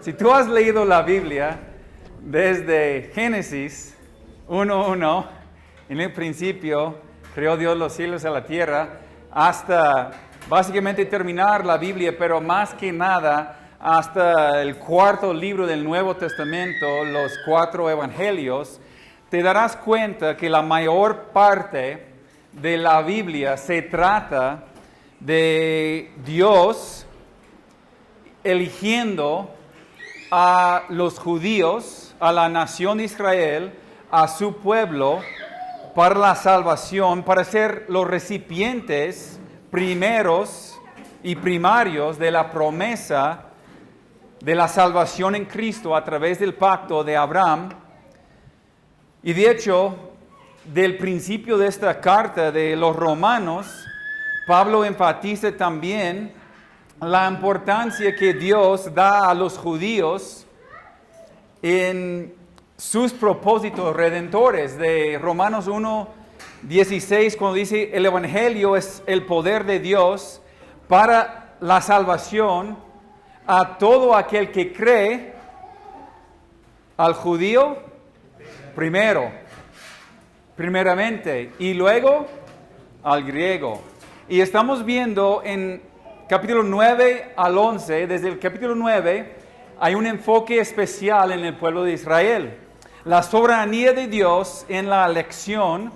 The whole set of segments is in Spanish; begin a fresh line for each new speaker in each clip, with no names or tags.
Si tú has leído la Biblia desde Génesis 1:1, en el principio creó Dios los cielos y la tierra, hasta básicamente terminar la Biblia, pero más que nada hasta el cuarto libro del Nuevo Testamento, los 4 evangelios, te darás cuenta que la mayor parte de la Biblia se trata de Dios eligiendo a los judíos, a la nación de Israel, a su pueblo, para la salvación, para ser los recipientes primeros y primarios de la promesa de la salvación en Cristo a través del pacto de Abraham. Y de hecho, del principio de esta carta de los Romanos, Pablo enfatiza también la importancia que Dios da a los judíos en sus propósitos redentores. De Romanos 1:16, cuando dice el Evangelio es el poder de Dios para la salvación a todo aquel que cree, al judío primeramente, y luego al griego. Y estamos viendo en capítulo 9 al 11, desde el capítulo 9 hay un enfoque especial en el pueblo de Israel. La soberanía de Dios en la elección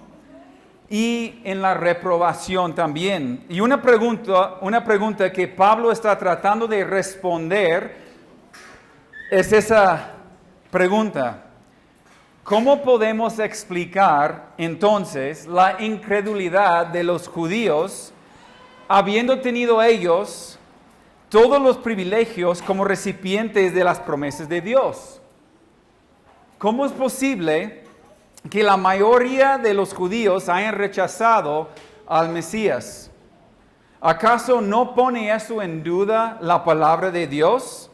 y en la reprobación también. Y una pregunta que Pablo está tratando de responder es esa pregunta. ¿Cómo podemos explicar entonces la incredulidad de los judíos, habiendo tenido ellos todos los privilegios como recipientes de las promesas de Dios? ¿Cómo es posible que la mayoría de los judíos hayan rechazado al Mesías? ¿Acaso no pone eso en duda la palabra de Dios?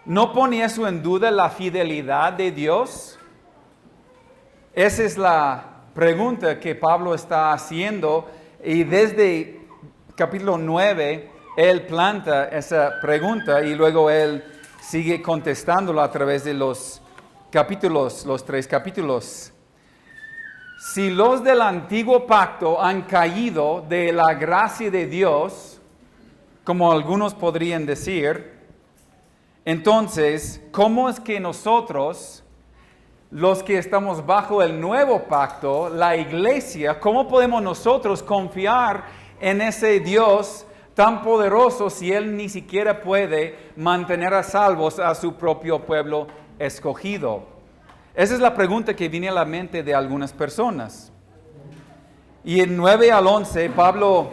¿No pone eso en duda la fidelidad de Dios? Esa es la pregunta que Pablo está haciendo, y desde capítulo 9 él planta esa pregunta y luego él sigue contestándola a través de los capítulos, los 3 capítulos. Si los del antiguo pacto han caído de la gracia de Dios, como algunos podrían decir, entonces, ¿cómo es que nosotros, los que estamos bajo el nuevo pacto, la iglesia, cómo podemos nosotros confiar en ese Dios tan poderoso si Él ni siquiera puede mantener a salvos a su propio pueblo escogido? Esa es la pregunta que viene a la mente de algunas personas. Y en 9 al 11, Pablo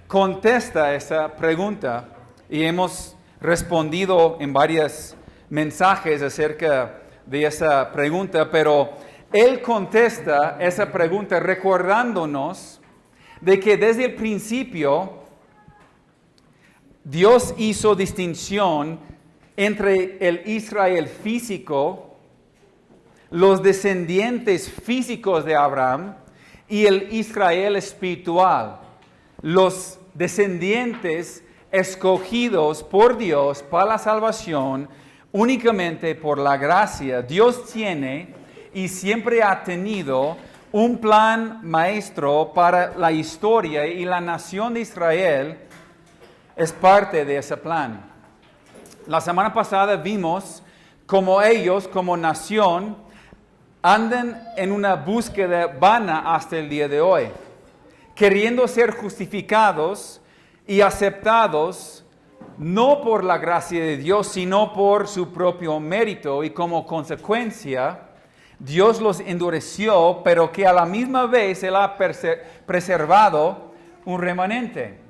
contesta esa pregunta y hemos respondido en varios mensajes acerca de esa pregunta, pero él contesta esa pregunta recordándonos de que desde el principio Dios hizo distinción entre el Israel físico, los descendientes físicos de Abraham, y el Israel espiritual, los descendientes escogidos por Dios para la salvación únicamente por la gracia. Dios tiene y siempre ha tenido un plan maestro para la historia, y la nación de Israel es parte de ese plan. La semana pasada vimos cómo ellos, como nación, andan en una búsqueda vana hasta el día de hoy, queriendo ser justificados y aceptados no por la gracia de Dios, sino por su propio mérito, y como consecuencia Dios los endureció, pero que a la misma vez Él ha preservado un remanente.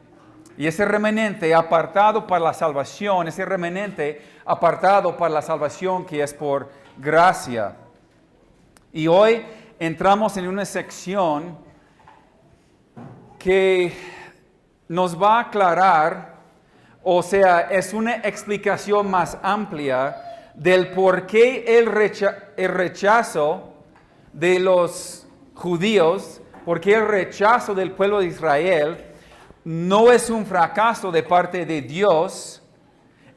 Y ese remanente apartado para la salvación, ese remanente apartado para la salvación que es por gracia. Y hoy entramos en una sección que nos va a aclarar, o sea, es una explicación más amplia del por qué el rechazo de los judíos, por qué el rechazo del pueblo de Israel no es un fracaso de parte de Dios,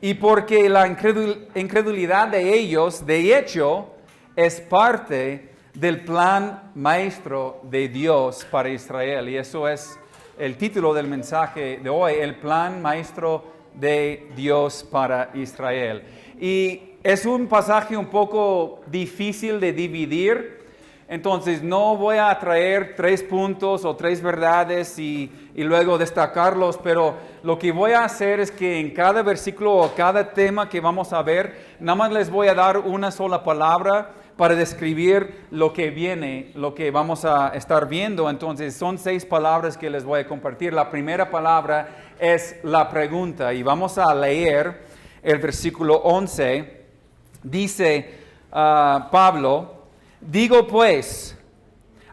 y porque la incredulidad de ellos, de hecho, es parte del plan maestro de Dios para Israel. Y eso es el título del mensaje de hoy, el plan maestro de Dios para Israel. Y es un pasaje un poco difícil de dividir, entonces no voy a traer 3 puntos o 3 verdades y luego destacarlos, pero lo que voy a hacer es que en cada versículo o cada tema que vamos a ver, nada más les voy a dar una sola palabra para describir lo que viene, lo que vamos a estar viendo. Entonces son 6 palabras que les voy a compartir. La primera palabra es la pregunta y vamos a leer el versículo 11. Dice Pablo: digo pues,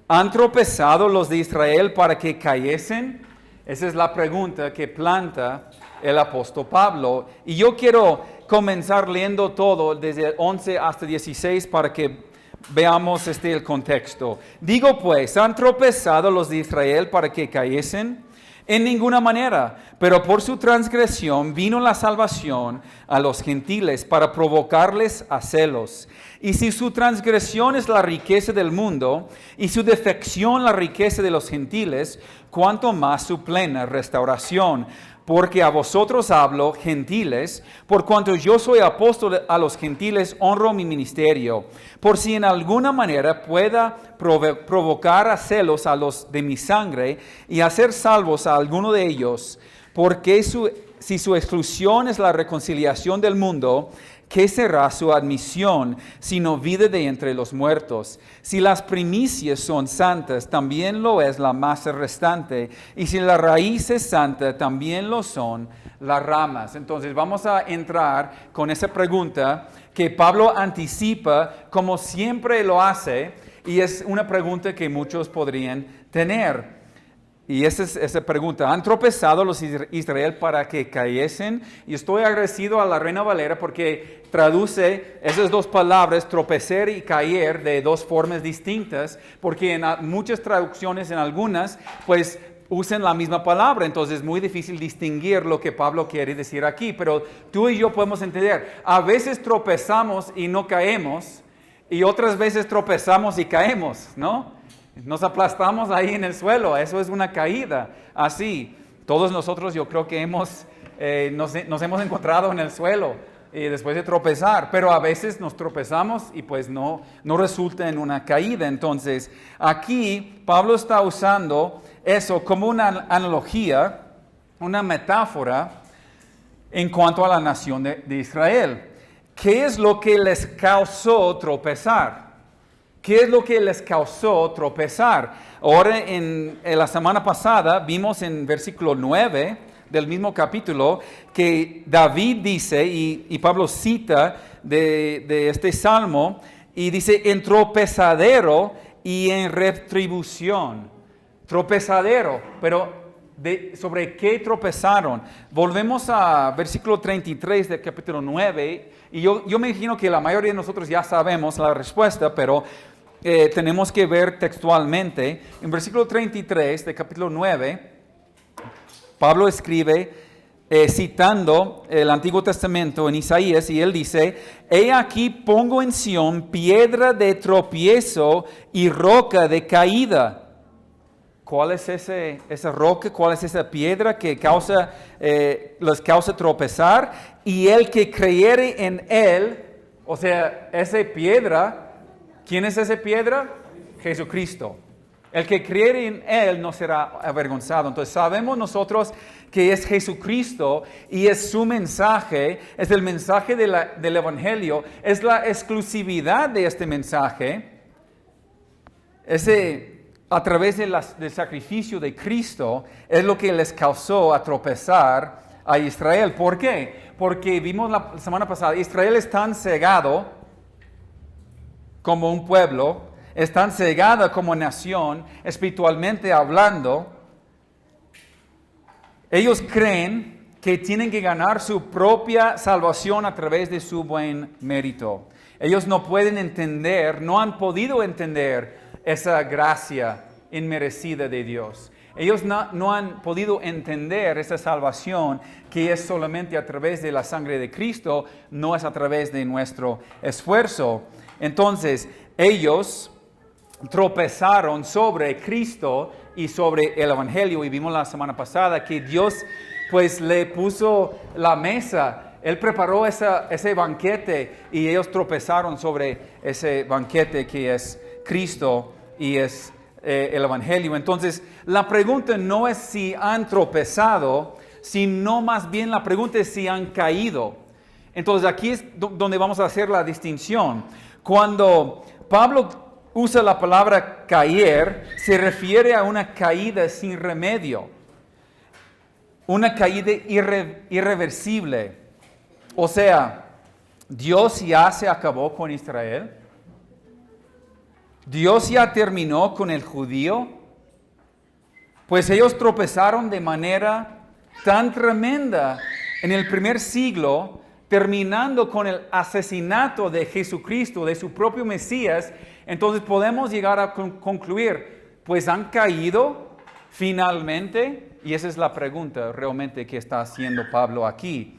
¿han tropezado los de Israel para que cayesen? Esa es la pregunta que planta el apóstol Pablo. Y yo quiero comenzar leyendo todo desde 11 hasta 16 para que veamos el contexto. Digo pues, ¿han tropezado los de Israel para que cayesen? En ninguna manera, pero por su transgresión vino la salvación a los gentiles para provocarles a celos. Y si su transgresión es la riqueza del mundo y su defección la riqueza de los gentiles, cuánto más su plena restauración. Porque a vosotros hablo, gentiles, por cuanto yo soy apóstol a los gentiles, honro mi ministerio, por si en alguna manera pueda provocar a celos a los de mi sangre y hacer salvos a alguno de ellos, porque si su exclusión es la reconciliación del mundo, ¿qué será su admisión sino vida de entre los muertos? Si las primicias son santas, también lo es la masa restante. Y si la raíz es santa, también lo son las ramas. Entonces vamos a entrar con esa pregunta que Pablo anticipa como siempre lo hace. Y es una pregunta que muchos podrían tener. Y esa es esa pregunta. ¿Han tropezado los Israel para que cayesen? Y estoy agradecido a la Reina Valera porque traduce esas 2 palabras, tropezar y caer, de 2 formas distintas, porque en muchas traducciones, en algunas, pues usan la misma palabra, entonces es muy difícil distinguir lo que Pablo quiere decir aquí, pero tú y yo podemos entender. A veces tropezamos y no caemos, y otras veces tropezamos y caemos, ¿no? Nos aplastamos ahí en el suelo, eso es una caída. Así, todos nosotros yo creo que nos hemos encontrado en el suelo después de tropezar, pero a veces nos tropezamos y pues no resulta en una caída. Entonces, aquí Pablo está usando eso como una analogía, una metáfora en cuanto a la nación de Israel. ¿Qué es lo que les causó tropezar? ¿Qué es lo que les causó tropezar? Ahora, en la semana pasada, vimos en versículo 9 del mismo capítulo que David dice, y Pablo cita de este salmo, y dice, en tropezadero y en retribución. Tropezadero, pero ¿sobre qué tropezaron? Volvemos a versículo 33 del capítulo 9, y yo me imagino que la mayoría de nosotros ya sabemos la respuesta, pero tenemos que ver textualmente. En versículo 33 del capítulo 9, Pablo escribe citando el Antiguo Testamento en Isaías, y él dice: he aquí pongo en Sión piedra de tropiezo y roca de caída. ¿Cuál es esa roca? ¿Cuál es esa piedra que les causa tropezar? Y el que creyere en él, o sea, esa piedra, ¿quién es esa piedra? Jesucristo. El que creyere en él no será avergonzado. Entonces sabemos nosotros que es Jesucristo y es su mensaje, es el mensaje del Evangelio, es la exclusividad de este mensaje. A través del sacrificio de Cristo es lo que les causó a tropezar a Israel. ¿Por qué? Porque vimos la semana pasada, Israel es tan cegado como un pueblo, es tan cegada como nación, espiritualmente hablando. Ellos creen que tienen que ganar su propia salvación a través de su buen mérito. Ellos no pueden entender, no han podido entender esa gracia inmerecida de Dios. Ellos no han podido entender esa salvación que es solamente a través de la sangre de Cristo, no es a través de nuestro esfuerzo. Entonces, ellos tropezaron sobre Cristo y sobre el Evangelio, y vimos la semana pasada que Dios pues le puso la mesa, Él preparó ese banquete y ellos tropezaron sobre ese banquete que es Cristo y es el Evangelio. Entonces, la pregunta no es si han tropezado, sino más bien la pregunta es si han caído. Entonces, aquí es donde vamos a hacer la distinción. Cuando Pablo usa la palabra caer, se refiere a una caída sin remedio, una caída irreversible. O sea, Dios ya se acabó con Israel. Dios ya terminó con el judío. Pues ellos tropezaron de manera tan tremenda en el primer siglo, terminando con el asesinato de Jesucristo, de su propio Mesías. Entonces podemos llegar a concluir, pues han caído finalmente, y esa es la pregunta realmente que está haciendo Pablo aquí.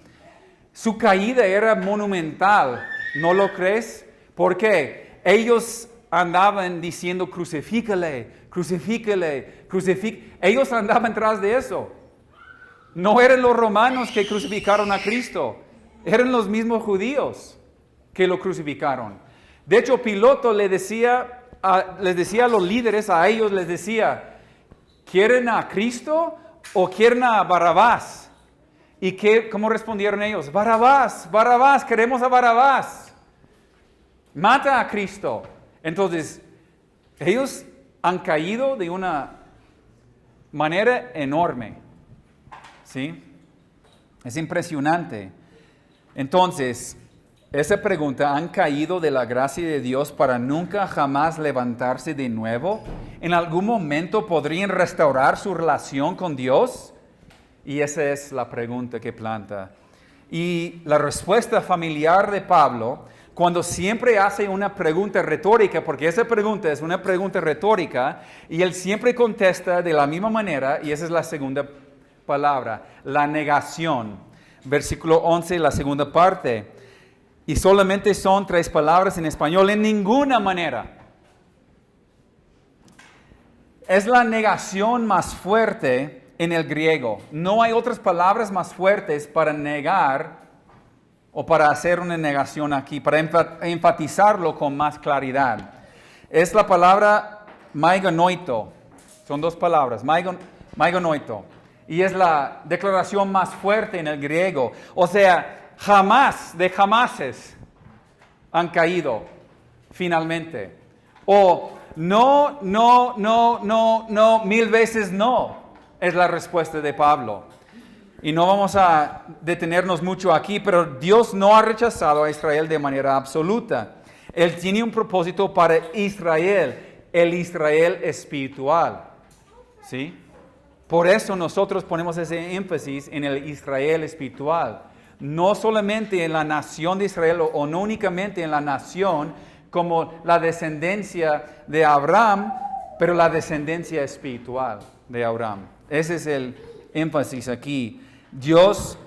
Su caída era monumental, ¿no lo crees? Porque ellos andaban diciendo crucifícale, crucifícale, crucifícale. Ellos andaban tras de eso. No eran los romanos que crucificaron a Cristo, eran los mismos judíos que lo crucificaron. De hecho, Pilato les decía a los líderes, a ellos les decía, ¿quieren a Cristo o quieren a Barrabás? ¿Y cómo respondieron ellos? Barrabás, Barrabás, queremos a Barrabás. Mata a Cristo. Entonces, ellos han caído de una manera enorme. ¿Sí? Es impresionante. Entonces, esa pregunta, ¿han caído de la gracia de Dios para nunca jamás levantarse de nuevo? ¿En algún momento podrían restaurar su relación con Dios? Y esa es la pregunta que planta. Y la respuesta familiar de Pablo, cuando siempre hace una pregunta retórica, porque esa pregunta es una pregunta retórica, y él siempre contesta de la misma manera, y esa es la segunda palabra, la negación. Versículo 11, la segunda parte. Y solamente son 3 palabras en español, en ninguna manera. Es la negación más fuerte en el griego. No hay otras palabras más fuertes para negar o para hacer una negación aquí, para enfatizarlo con más claridad. Es la palabra maigonoito. Son 2 palabras, maigonoito. Y es la declaración más fuerte en el griego. O sea, jamás de jamases han caído finalmente. O no, 1000 veces no, es la respuesta de Pablo. Y no vamos a detenernos mucho aquí, pero Dios no ha rechazado a Israel de manera absoluta. Él tiene un propósito para Israel, el Israel espiritual. ¿Sí? Por eso nosotros ponemos ese énfasis en el Israel espiritual. No solamente en la nación de Israel o no únicamente en la nación como la descendencia de Abraham, pero la descendencia espiritual de Abraham. Ese es el énfasis aquí. Dios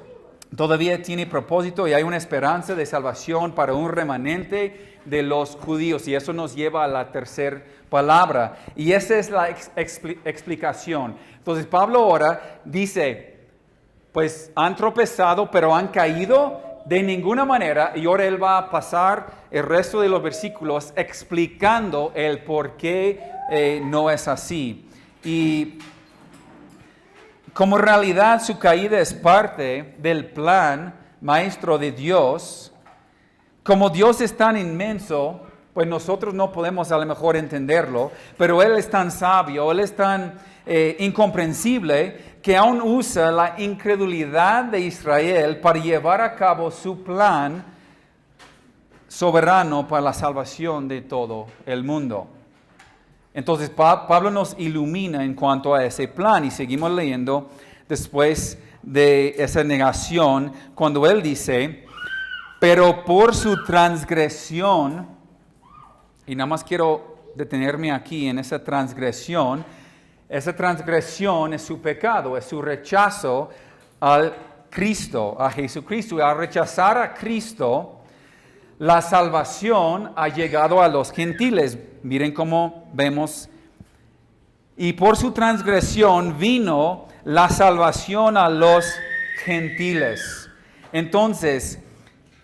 todavía tiene propósito y hay una esperanza de salvación para un remanente de los judíos. Y eso nos lleva a la tercera palabra. Y esa es la explicación. Entonces Pablo ahora dice, pues han tropezado, pero han caído de ninguna manera. Y ahora él va a pasar el resto de los versículos explicando el por qué no es así. Y como realidad su caída es parte del plan maestro de Dios, como Dios es tan inmenso, pues nosotros no podemos a lo mejor entenderlo, pero Él es tan sabio, Él es tan incomprensible, que aún usa la incredulidad de Israel para llevar a cabo su plan soberano para la salvación de todo el mundo. Entonces Pablo nos ilumina en cuanto a ese plan y seguimos leyendo después de esa negación cuando él dice, pero por su transgresión, y nada más quiero detenerme aquí en esa transgresión, Esa transgresión es su pecado, es su rechazo al Cristo, a Jesucristo. Y al rechazar a Cristo, la salvación ha llegado a los gentiles. Miren cómo vemos. Y por su transgresión vino la salvación a los gentiles. Entonces,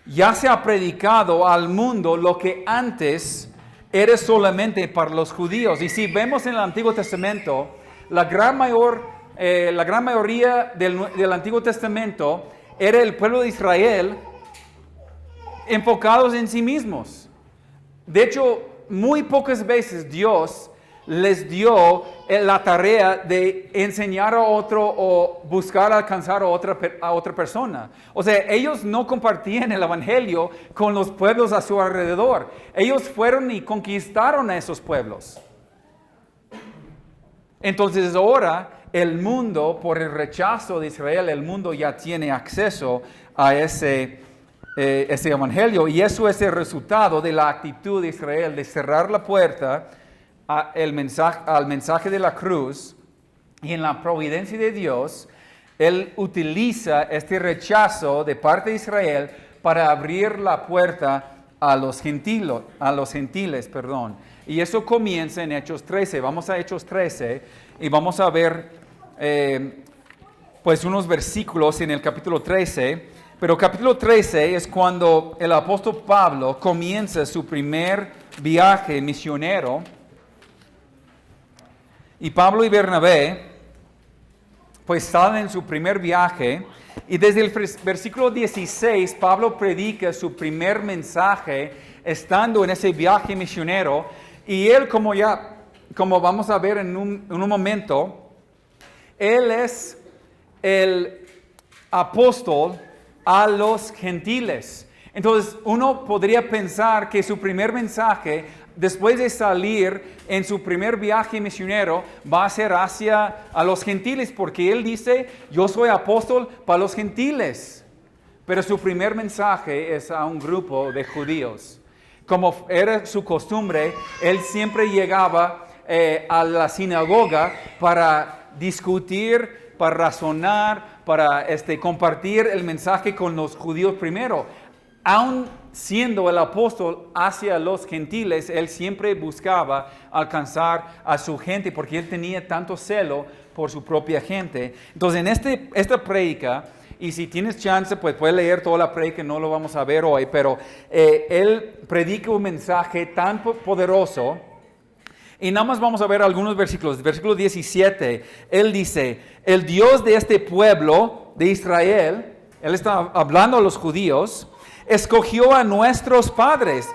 ya se ha predicado al mundo lo que antes era solamente para los judíos. Y si vemos en el Antiguo Testamento, la gran mayoría del Antiguo Testamento era el pueblo de Israel enfocados en sí mismos. De hecho, muy pocas veces Dios les dio la tarea de enseñar a otro o buscar alcanzar a otra persona. O sea, ellos no compartían el evangelio con los pueblos a su alrededor. Ellos fueron y conquistaron a esos pueblos. Entonces ahora el mundo, por el rechazo de Israel, el mundo ya tiene acceso a ese evangelio, y eso es el resultado de la actitud de Israel de cerrar la puerta al mensaje de la cruz. Y en la providencia de Dios, Él utiliza este rechazo de parte de Israel para abrir la puerta a los gentiles. Y eso comienza en Hechos 13. Vamos a Hechos 13 y vamos a ver pues unos versículos en el capítulo 13. Pero capítulo 13 es cuando el apóstol Pablo comienza su primer viaje misionero. Y Pablo y Bernabé pues salen en su primer viaje, y desde el versículo 16 Pablo predica su primer mensaje estando en ese viaje misionero. Y él, como vamos a ver en un momento, él es el apóstol a los gentiles. Entonces uno podría pensar que su primer mensaje, después de salir en su primer viaje misionero, va a ser hacia a los gentiles, porque él dice, yo soy apóstol para los gentiles. Pero su primer mensaje es a un grupo de judíos. Como era su costumbre, él siempre llegaba a la sinagoga para discutir, para razonar, para compartir el mensaje con los judíos primero. Aún siendo el apóstol hacia los gentiles, él siempre buscaba alcanzar a su gente, porque él tenía tanto celo por su propia gente. Entonces, en esta prédica, y si tienes chance, pues puedes leer toda la prédica, no lo vamos a ver hoy, pero él predica un mensaje tan poderoso. Y nada más vamos a ver algunos versículos. Versículo 17, él dice, el Dios de este pueblo de Israel, él está hablando a los judíos, escogió a nuestros padres,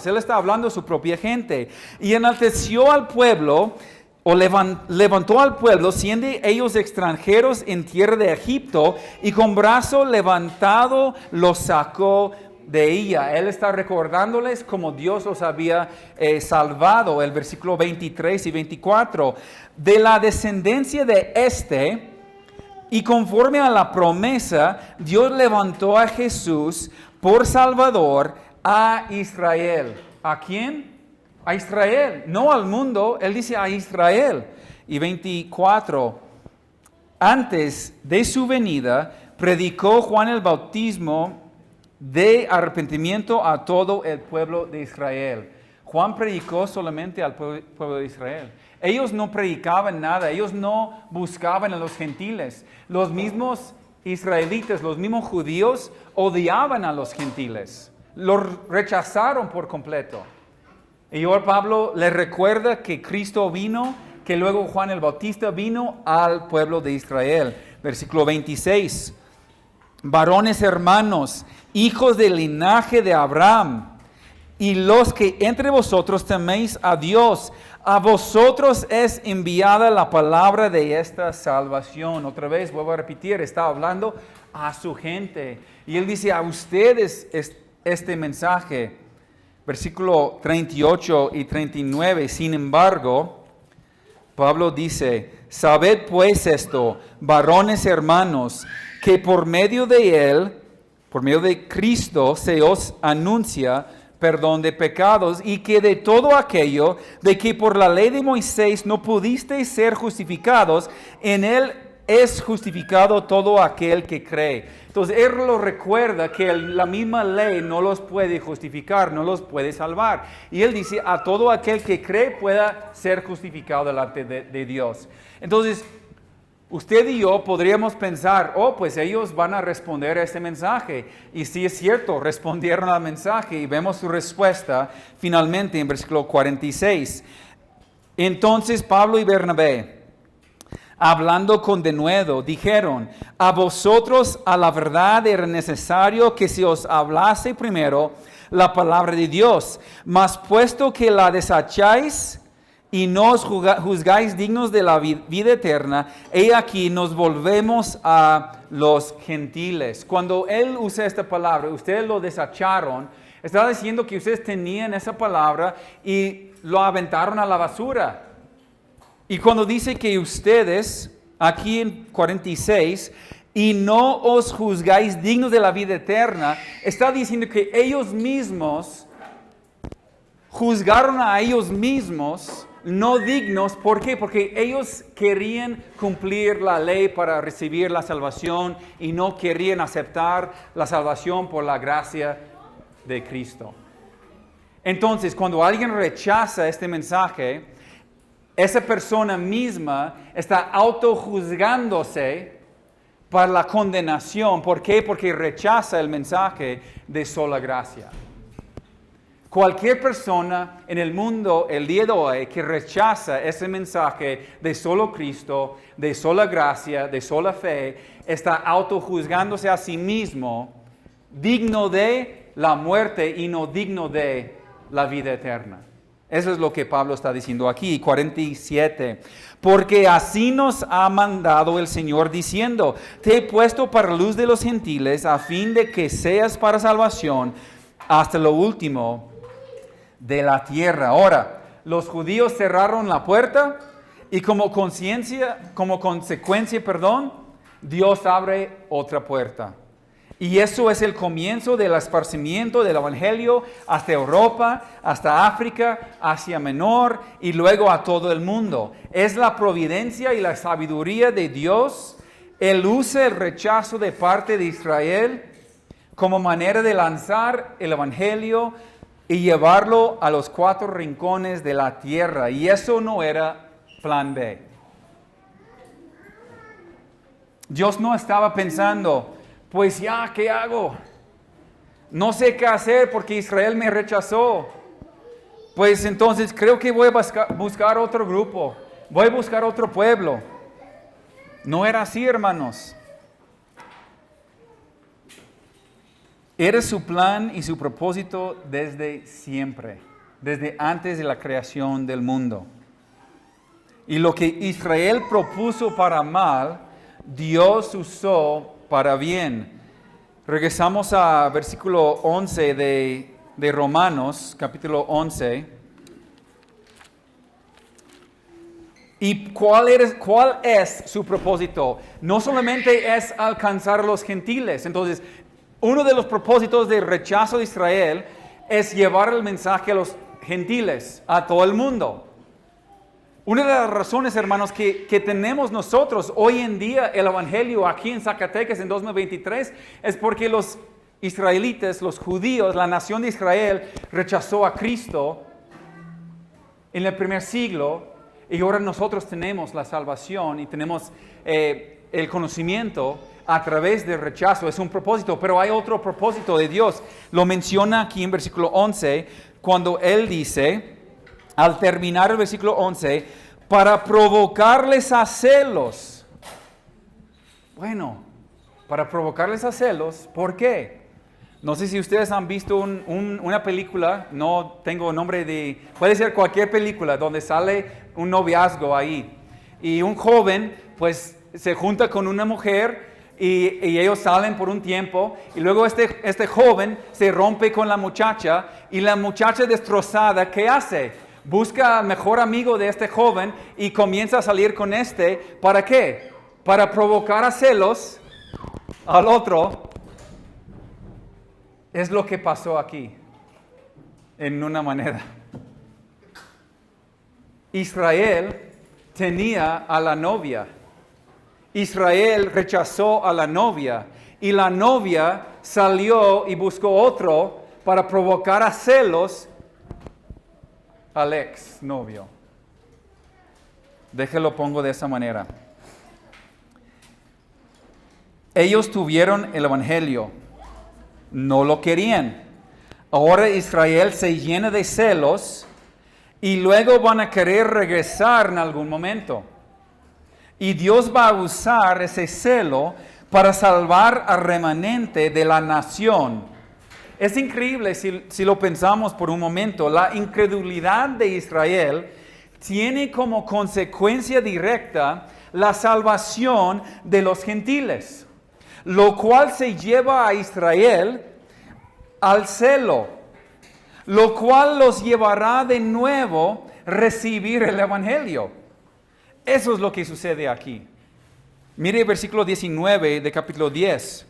él está hablando a su propia gente, y enalteció al pueblo, o levantó al pueblo, siendo ellos extranjeros en tierra de Egipto, y con brazo levantado los sacó de ella. Él está recordándoles cómo Dios los había salvado. El versículo 23 y 24, de la descendencia de y conforme a la promesa, Dios levantó a Jesús por Salvador a Israel. ¿A quién? A Israel, no al mundo. Él dice a Israel. Y 24, antes de su venida, predicó Juan el bautismo de arrepentimiento a todo el pueblo de Israel. Juan predicó solamente al pueblo de Israel. Ellos no predicaban nada, ellos no buscaban a los gentiles. Los mismos israelitas, los mismos judíos, odiaban a los gentiles. Los rechazaron por completo. Y ahora Pablo les recuerda que Cristo vino, que luego Juan el Bautista vino al pueblo de Israel. Versículo 26. Varones hermanos, hijos del linaje de Abraham, y los que entre vosotros teméis a Dios, a vosotros es enviada la palabra de esta salvación. Otra vez, vuelvo a repetir, está hablando a su gente. Y él dice a ustedes este mensaje. Versículo 38 y 39, sin embargo, Pablo dice, sabed pues esto, varones hermanos, que por medio de él, por medio de Cristo, se os anuncia perdón de pecados, y que de todo aquello de que por la ley de Moisés no pudisteis ser justificados, en él es justificado todo aquel que cree. Entonces él lo recuerda que la misma ley no los puede justificar, no los puede salvar. Y él dice, a todo aquel que cree pueda ser justificado delante de Dios. Entonces, usted y yo podríamos pensar, pues ellos van a responder a este mensaje. Y sí es cierto, respondieron al mensaje y vemos su respuesta finalmente en versículo 46. Entonces Pablo y Bernabé, hablando con denuedo, dijeron, a vosotros a la verdad era necesario que se os hablase primero la palabra de Dios, mas puesto que la desecháis y no os juzgáis dignos de la vida eterna, he aquí nos volvemos a los gentiles. Cuando él usa esta palabra, ustedes lo desecharon, está diciendo que ustedes tenían esa palabra y lo aventaron a la basura. Y cuando dice que ustedes, aquí en 46, y no os juzgáis dignos de la vida eterna, está diciendo que ellos mismos juzgaron a ellos mismos no dignos. ¿Por qué? Porque ellos querían cumplir la ley para recibir la salvación y no querían aceptar la salvación por la gracia de Cristo. Entonces, cuando alguien rechaza este mensaje, esa persona misma está autojuzgándose para la condenación. ¿Por qué? Porque rechaza el mensaje de sola gracia. Cualquier persona en el mundo el día de hoy que rechaza ese mensaje de solo Cristo, de sola gracia, de sola fe, está autojuzgándose a sí mismo, digno de la muerte y no digno de la vida eterna. Eso es lo que Pablo está diciendo aquí, 47. Porque así nos ha mandado el Señor diciendo, te he puesto para luz de los gentiles a fin de que seas para salvación hasta lo último de la tierra. Ahora, los judíos cerraron la puerta y como consecuencia, Dios abre otra puerta. Y eso es el comienzo del esparcimiento del Evangelio hasta Europa, hasta África, Asia Menor y luego a todo el mundo. Es la providencia y la sabiduría de Dios. Él usa el rechazo de parte de Israel como manera de lanzar el Evangelio y llevarlo a los 4 rincones de la tierra. Y eso no era plan B. Dios no estaba pensando, pues ya, ¿qué hago? No sé qué hacer porque Israel me rechazó. Pues entonces creo que voy a buscar otro grupo. Voy a buscar otro pueblo. No era así, hermanos. Era su plan y su propósito desde siempre, desde antes de la creación del mundo. Y lo que Israel propuso para mal, Dios usó para bien. Regresamos a versículo 11 de Romanos, capítulo 11. ¿Y cuál es su propósito? No solamente es alcanzar a los gentiles. Entonces, uno de los propósitos del rechazo de Israel es llevar el mensaje a los gentiles, a todo el mundo. Una de las razones, hermanos, que tenemos nosotros hoy en día el Evangelio aquí en Zacatecas en 2023 es porque los israelitas, los judíos, la nación de Israel rechazó a Cristo en el primer siglo y ahora nosotros tenemos la salvación y tenemos el conocimiento a través del rechazo. Es un propósito, pero hay otro propósito de Dios. Lo menciona aquí en versículo 11 cuando Él dice, al terminar el versículo 11, para provocarles a celos. Bueno, para provocarles a celos, ¿por qué? No sé si ustedes han visto una película, no tengo nombre puede ser cualquier película donde sale un noviazgo ahí. Y un joven, pues, se junta con una mujer y ellos salen por un tiempo y luego este joven se rompe con la muchacha y la muchacha destrozada, ¿qué hace? Busca al mejor amigo de este joven y comienza a salir con ¿para qué? Para provocar a celos al otro. Es lo que pasó aquí. en una manera. Israel tenía a la novia. Israel rechazó a la novia y la novia salió y buscó otro para provocar a celos al ex novio. Déjelo pongo de esa manera. Ellos tuvieron el evangelio, no lo querían. Ahora Israel se llena de celos y luego van a querer regresar en algún momento. Y Dios va a usar ese celo para salvar al remanente de la nación. Es increíble si lo pensamos por un momento. La incredulidad de Israel tiene como consecuencia directa la salvación de los gentiles, lo cual se lleva a Israel al celo, lo cual los llevará de nuevo a recibir el evangelio. Eso es lo que sucede aquí. Mire el versículo 19 de capítulo 10.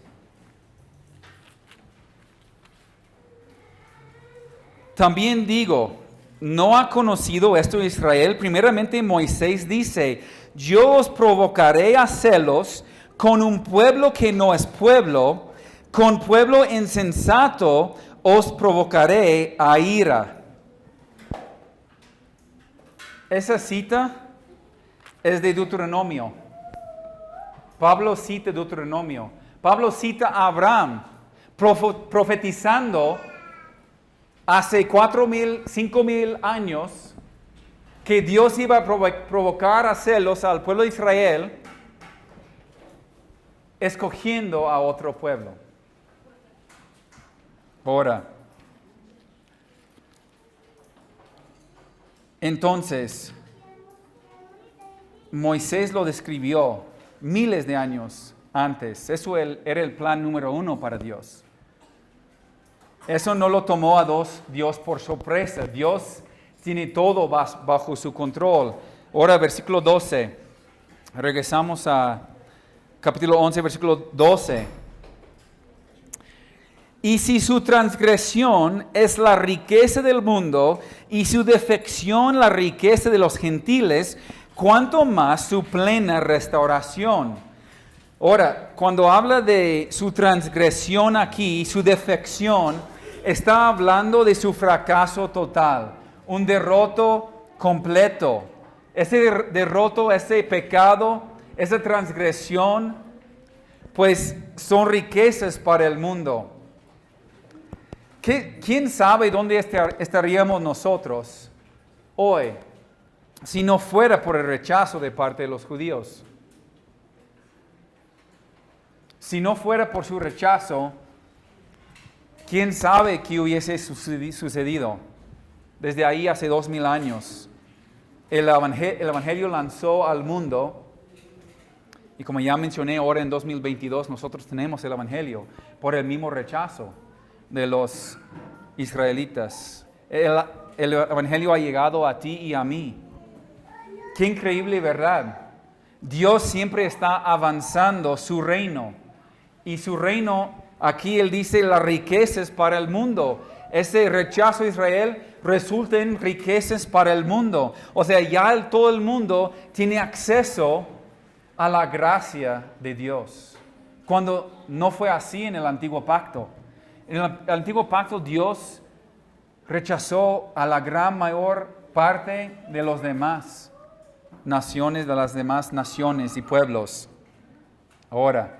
También digo, ¿no ha conocido esto Israel? Primeramente Moisés dice, yo os provocaré a celos con un pueblo que no es pueblo, con pueblo insensato os provocaré a ira. Esa cita es de Deuteronomio. Pablo cita Deuteronomio. Pablo cita a Abraham profetizando hace 4,000, 5,000 años que Dios iba a provocar a celos al pueblo de Israel escogiendo a otro pueblo. Ahora, entonces, Moisés lo describió miles de años antes. Eso era el plan número 1 para Dios. Eso no lo tomó a Dios por sorpresa. Dios tiene todo bajo su control. Ahora, versículo 12. Regresamos a capítulo 11, versículo 12. Y si su transgresión es la riqueza del mundo y su defección la riqueza de los gentiles, ¿cuánto más su plena restauración? Ahora, cuando habla de su transgresión aquí, su defección, está hablando de su fracaso total, un derroto completo. Ese derroto, ese pecado, esa transgresión, pues son riquezas para el mundo. ¿Quién sabe dónde estaríamos nosotros hoy si no fuera por el rechazo de parte de los judíos? Si no fuera por su rechazo, ¿quién sabe qué hubiese sucedido? Desde ahí hace 2,000 años, el Evangelio lanzó al mundo, y como ya mencioné, ahora en 2022 nosotros tenemos el Evangelio por el mismo rechazo de los israelitas. El Evangelio ha llegado a ti y a mí. Qué increíble verdad. Dios siempre está avanzando su reino. Y su reino, aquí Él dice, las riquezas para el mundo. Ese rechazo a Israel resulta en riquezas para el mundo. O sea, ya todo el mundo tiene acceso a la gracia de Dios. Cuando no fue así en el antiguo pacto. En el antiguo pacto Dios rechazó a la gran mayor parte de los demás naciones, de las demás naciones y pueblos. Ahora,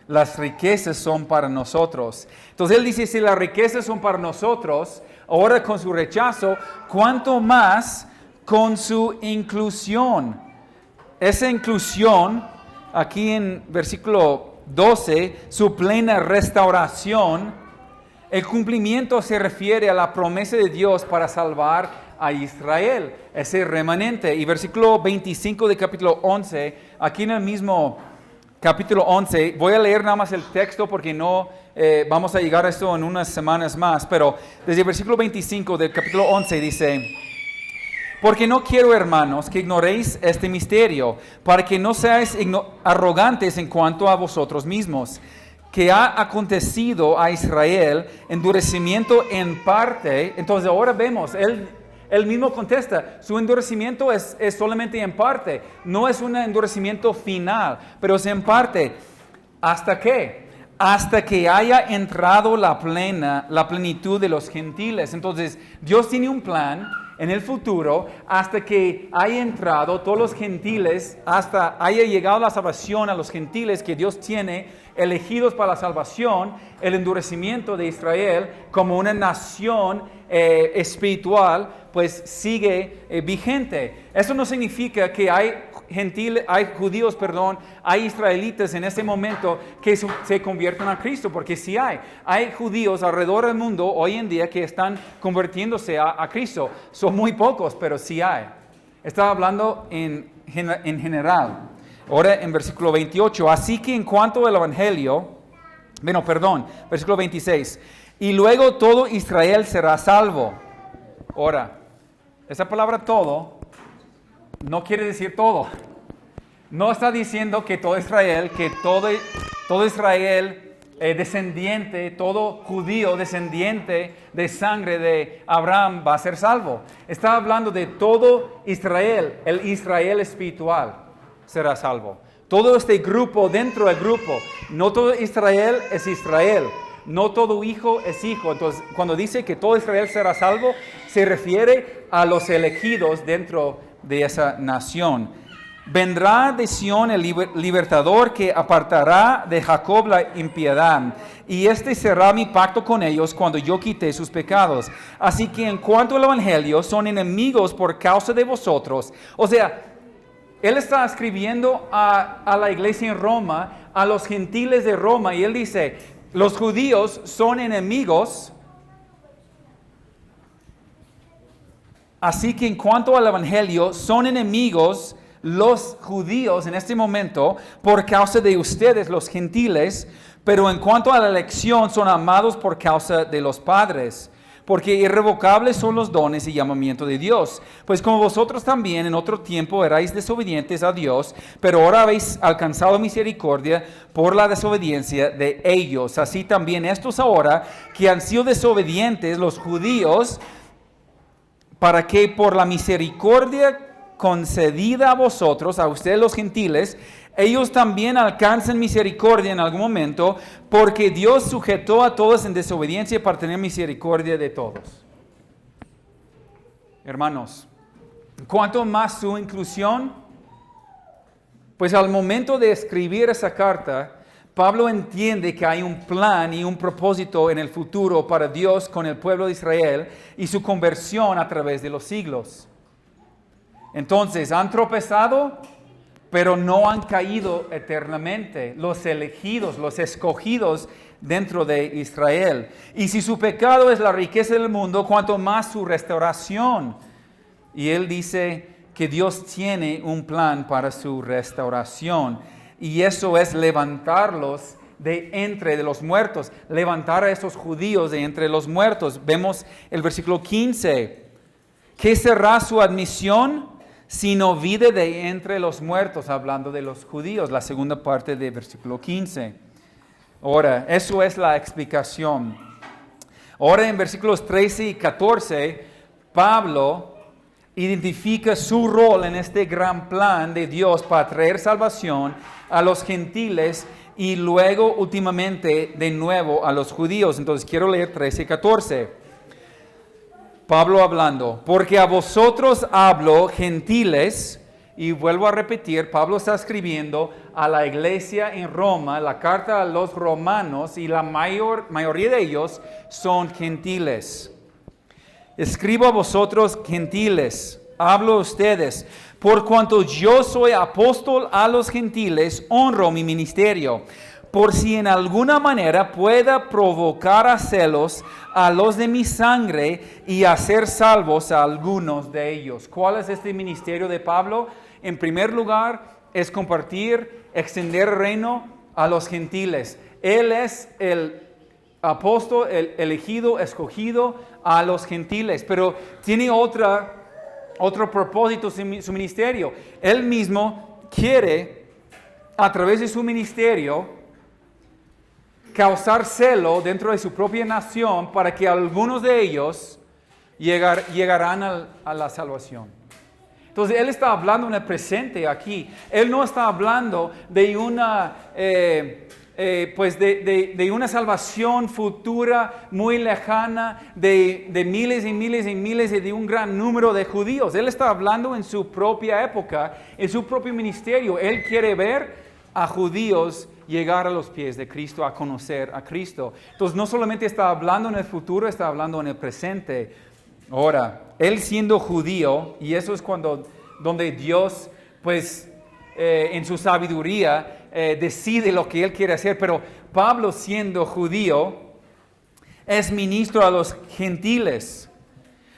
las riquezas son para nosotros. Entonces él dice, si las riquezas son para nosotros, ahora con su rechazo, ¿cuánto más con su inclusión? Esa inclusión, aquí en versículo 12, su plena restauración. El cumplimiento se refiere a la promesa de Dios para salvar a Israel, ese remanente. Y versículo 25 de capítulo 11, aquí en el mismo capítulo 11, voy a leer nada más el texto porque no vamos a llegar a esto en unas semanas más, pero desde el versículo 25 del capítulo 11 dice, porque no quiero, hermanos, que ignoréis este misterio, para que no seáis arrogantes en cuanto a vosotros mismos, que ha acontecido a Israel, endurecimiento en parte. Entonces ahora vemos, él mismo contesta, su endurecimiento es solamente en parte, no es un endurecimiento final, pero es en parte. ¿Hasta qué? Hasta que haya entrado la plenitud de los gentiles. Entonces, Dios tiene un plan en el futuro hasta que haya entrado todos los gentiles, hasta haya llegado la salvación a los gentiles que Dios tiene elegidos para la salvación, el endurecimiento de Israel como una nación espiritual, pues sigue vigente. Eso no significa que hay judíos, hay israelitas en este momento que se convierten a Cristo, porque sí hay judíos alrededor del mundo hoy en día que están convirtiéndose a Cristo. Son muy pocos, pero sí hay. Estaba hablando en general. Ahora en versículo 28, así que en cuanto al evangelio, versículo 26, y luego todo Israel será salvo. Ahora, esa palabra todo no quiere decir todo. No está diciendo que todo Israel, descendiente, todo judío descendiente de sangre de Abraham va a ser salvo. Está hablando de todo Israel, el Israel espiritual será salvo. Todo este grupo dentro del grupo, no todo Israel es Israel. No todo hijo es hijo. Entonces, cuando dice que todo Israel será salvo, se refiere a los elegidos dentro de esa nación. Vendrá de Sión el libertador que apartará de Jacob la impiedad, y este será mi pacto con ellos cuando yo quite sus pecados. Así que en cuanto al evangelio, son enemigos por causa de vosotros. O sea, él está escribiendo a la iglesia en Roma, a los gentiles de Roma, y él dice, los judíos son enemigos. Así que en cuanto al evangelio, son enemigos los judíos en este momento por causa de ustedes, los gentiles, pero en cuanto a la elección, son amados por causa de los padres, porque irrevocables son los dones y llamamiento de Dios. Pues como vosotros también en otro tiempo erais desobedientes a Dios, pero ahora habéis alcanzado misericordia por la desobediencia de ellos. Así también estos ahora que han sido desobedientes, los judíos, para que por la misericordia concedida a vosotros, a ustedes los gentiles, ellos también alcancen misericordia en algún momento, porque Dios sujetó a todos en desobediencia para tener misericordia de todos. Hermanos, ¿cuánto más su inclusión? Pues al momento de escribir esa carta, Pablo entiende que hay un plan y un propósito en el futuro para Dios con el pueblo de Israel y su conversión a través de los siglos. Entonces, han tropezado, pero no han caído eternamente. Los elegidos, los escogidos dentro de Israel. Y si su pecado es la riqueza del mundo, cuanto más su restauración. Y él dice que Dios tiene un plan para su restauración. Y eso es levantarlos de entre los muertos. Levantar a esos judíos de entre los muertos. Vemos el versículo 15. ¿Qué será su admisión? Sino vida de entre los muertos, hablando de los judíos, la segunda parte del versículo 15. Ahora, eso es la explicación. Ahora en versículos 13 y 14, Pablo identifica su rol en este gran plan de Dios para traer salvación a los gentiles y luego últimamente de nuevo a los judíos. Entonces quiero leer 13 y 14. Pablo hablando, porque a vosotros hablo, gentiles, y vuelvo a repetir, Pablo está escribiendo a la iglesia en Roma, la carta a los romanos, y la mayoría de ellos son gentiles. Escribo a vosotros, gentiles, hablo a ustedes, por cuanto yo soy apóstol a los gentiles, honro mi ministerio, por si en alguna manera pueda provocar a celos a los de mi sangre y hacer salvos a algunos de ellos. ¿Cuál es este ministerio de Pablo? En primer lugar, es compartir, extender el reino a los gentiles. Él es el apóstol, el elegido, escogido a los gentiles, pero tiene otro propósito su ministerio. Él mismo quiere, a través de su ministerio, causar celo dentro de su propia nación para que algunos de ellos llegarán a la salvación. Entonces, él está hablando en el presente aquí. Él no está hablando de una, de una salvación futura muy lejana, de miles y miles y miles y de un gran número de judíos. Él está hablando en su propia época, en su propio ministerio. Él quiere ver a judíos llegar a los pies de Cristo, a conocer a Cristo. Entonces, no solamente está hablando en el futuro, está hablando en el presente. Ahora, él siendo judío, y eso es donde Dios, pues, en su sabiduría, decide lo que él quiere hacer. Pero Pablo, siendo judío, es ministro a los gentiles.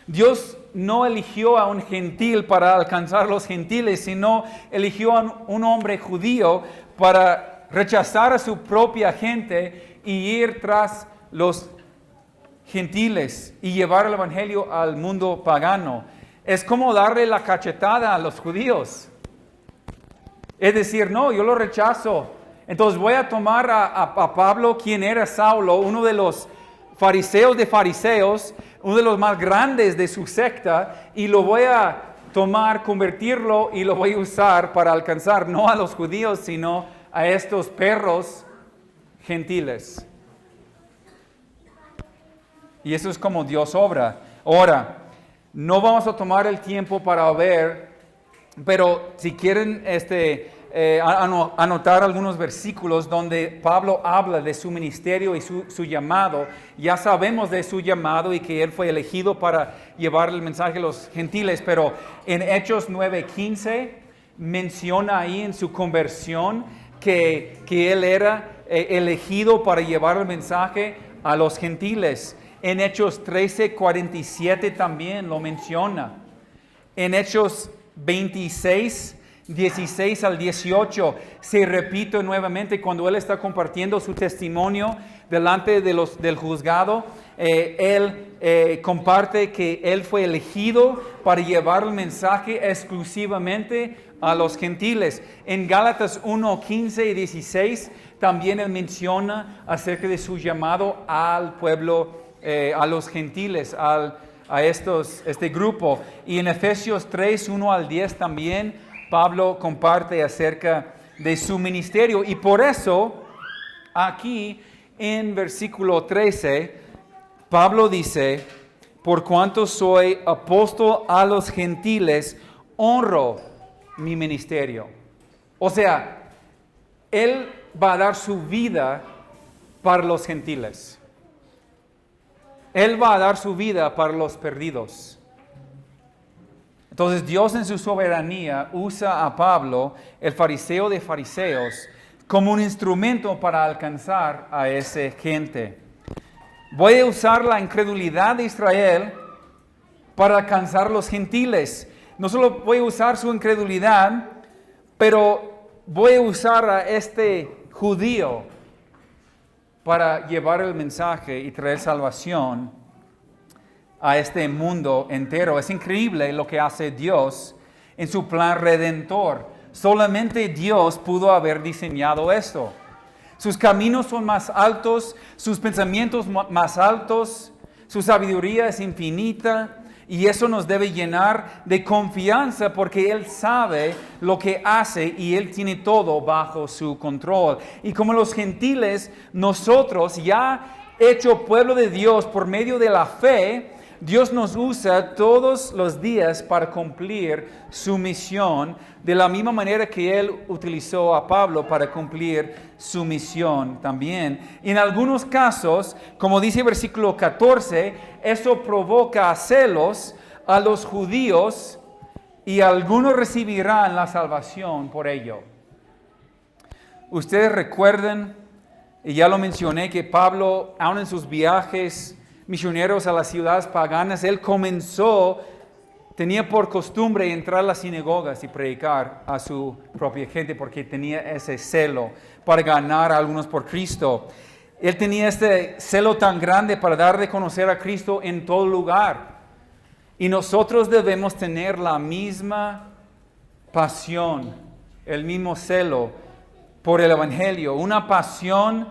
Dios no eligió a un gentil para alcanzar a los gentiles, sino eligió a un hombre judío para rechazar a su propia gente y ir tras los gentiles y llevar el evangelio al mundo pagano. Es como darle la cachetada a los judíos. Es decir, no, yo lo rechazo. Entonces voy a tomar a Pablo, quien era Saulo, uno de los fariseos de fariseos, uno de los más grandes de su secta, y lo voy a tomar, convertirlo y lo voy a usar para alcanzar no a los judíos, sino a estos perros gentiles. Y eso es como Dios obra. Ahora, no vamos a tomar el tiempo para ver, pero si quieren anotar algunos versículos donde Pablo habla de su ministerio y su llamado, ya sabemos de su llamado y que él fue elegido para llevar el mensaje a los gentiles, pero en Hechos 9:15 menciona ahí en su conversión que él era elegido para llevar el mensaje a los gentiles. En Hechos 13:47 también lo menciona. En Hechos 26, 16 al 18, se repite nuevamente cuando él está compartiendo su testimonio delante del juzgado. Él comparte que él fue elegido para llevar el mensaje exclusivamente a los gentiles. En Gálatas 1:15 y 16 también él menciona acerca de su llamado al pueblo, a los gentiles, a este grupo. Y en Efesios 3:1 al 10 también Pablo comparte acerca de su ministerio. Y por eso aquí en versículo 13 Pablo dice: por cuanto soy apóstol a los gentiles, honro mi ministerio. O sea, él va a dar su vida para los gentiles. Él va a dar su vida para los perdidos. Entonces Dios en su soberanía usa a Pablo, el fariseo de fariseos, como un instrumento para alcanzar a esa gente. Voy a usar la incredulidad de Israel para alcanzar a los gentiles. No solo voy a usar su incredulidad, pero voy a usar a este judío para llevar el mensaje y traer salvación a este mundo entero. Es increíble lo que hace Dios en su plan redentor. Solamente Dios pudo haber diseñado esto. Sus caminos son más altos, sus pensamientos más altos, su sabiduría es infinita. Y eso nos debe llenar de confianza porque Él sabe lo que hace y Él tiene todo bajo su control. Y como los gentiles, nosotros ya hecho pueblo de Dios por medio de la fe, Dios nos usa todos los días para cumplir su misión de la misma manera que Él utilizó a Pablo para cumplir su misión también. Y en algunos casos, como dice el versículo 14, eso provoca celos a los judíos y algunos recibirán la salvación por ello. Ustedes recuerdan, y ya lo mencioné, que Pablo, aun en sus viajes misioneros a las ciudades paganas, él tenía por costumbre entrar a las sinagogas y predicar a su propia gente porque tenía ese celo para ganar a algunos por Cristo. Él tenía este celo tan grande para dar de conocer a Cristo en todo lugar. Y nosotros debemos tener la misma pasión, el mismo celo por el Evangelio, una pasión